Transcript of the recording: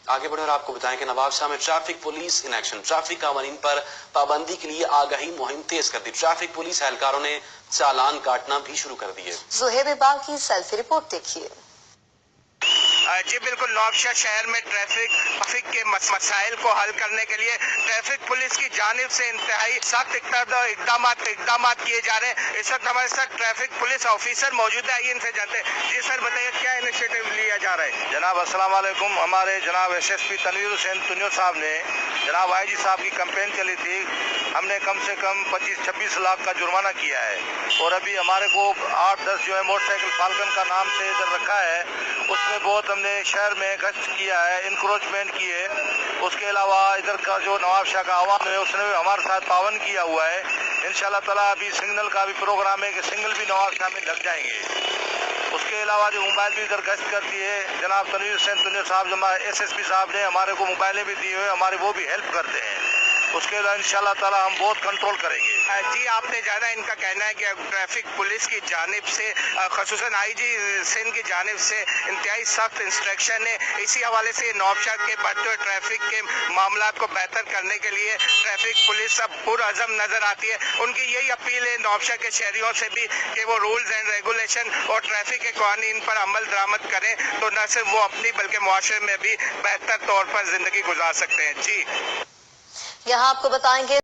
आगे बढ़े और आपको बताएं कि नवाबशाह में traffic police in action. Traffic कानून पर पाबंदी के लिए आगाही मुहिम तेज कर दी। ट्रैफिक पुलिस एहलकारों ने चालान काटना भी शुरू कर दिए। ज़ुहैब इकबाल की सेल्फी रिपोर्ट देखिए। जी बिल्कुल, नवाबशाह शहर में ट्रैफिक के मसाइल को हल करने के लिए ट्रैफिक पुलिस की जानिब से इंतहाई सख्त इकदाम किए जा रहे हैं। इस वक्त हमारे साथ ट्रैफिक पुलिस ऑफिसर मौजूद है, आइए इनसे जानते हैं। जी सर बताइए, क्या इनिशिएटिव लिया जा रहा है? जनाब अस्सलाम वालेकुम। हमारे जनाब SSP तनवीर हुसैन तुनियो साहब ने जनाब IG साहब की कैंपेन चली थी। हमने कम से कम 25-26 लाख का जुर्माना किया है और अभी हमारे को 8-10 जो है मोटरसाइकिल फाल्कन का नाम से इधर रखा है, उसमें बहुत हमने शहर में गश्त किया है, इंक्रोचमेंट किए। उसके अलावा इधर का जो नवाबशाह का आवाम है उसने भी हमारे साथ तावन किया हुआ है। इंशाल्लाह ताला अभी सिग्नल का भी प्रोग्राम है कि सिग्नल भी नवाबशाह में लग जाएंगे। उसके अलावा जो मोबाइल भी इधर गश्त करती है, जनाब तनवीर हुसैन तुनियो साहब SSP साहब ने हमारे को मोबाइलें भी दी हुई, हमारे वो भी हेल्प करते हैं। उसके अलावा इंशाल्लाह ताला हम बहुत कंट्रोल करेंगे। जी आपने जाना, इनका कहना है कि ट्रैफिक पुलिस की जानिब से ख़ुसूसन IG सिंध की जानिब से इंतहाई सख्त इंस्ट्रक्शन है। इसी हवाले से नवाबशाह के बढ़ते हुए ट्रैफिक के मामला को बेहतर करने के लिए ट्रैफिक पुलिस अब पुरअज़म नज़र आती है। उनकी यही अपील है नवाबशाह के शहरियों से भी कि वो रूल्स एंड रेगुलेशन और ट्रैफिक के कानून पर अमल दरामद करें, तो न सिर्फ वो अपनी बल्कि मुआशरे में भी बेहतर तौर पर ज़िंदगी गुजार सकते हैं। जी यहाँ आपको बताएंगे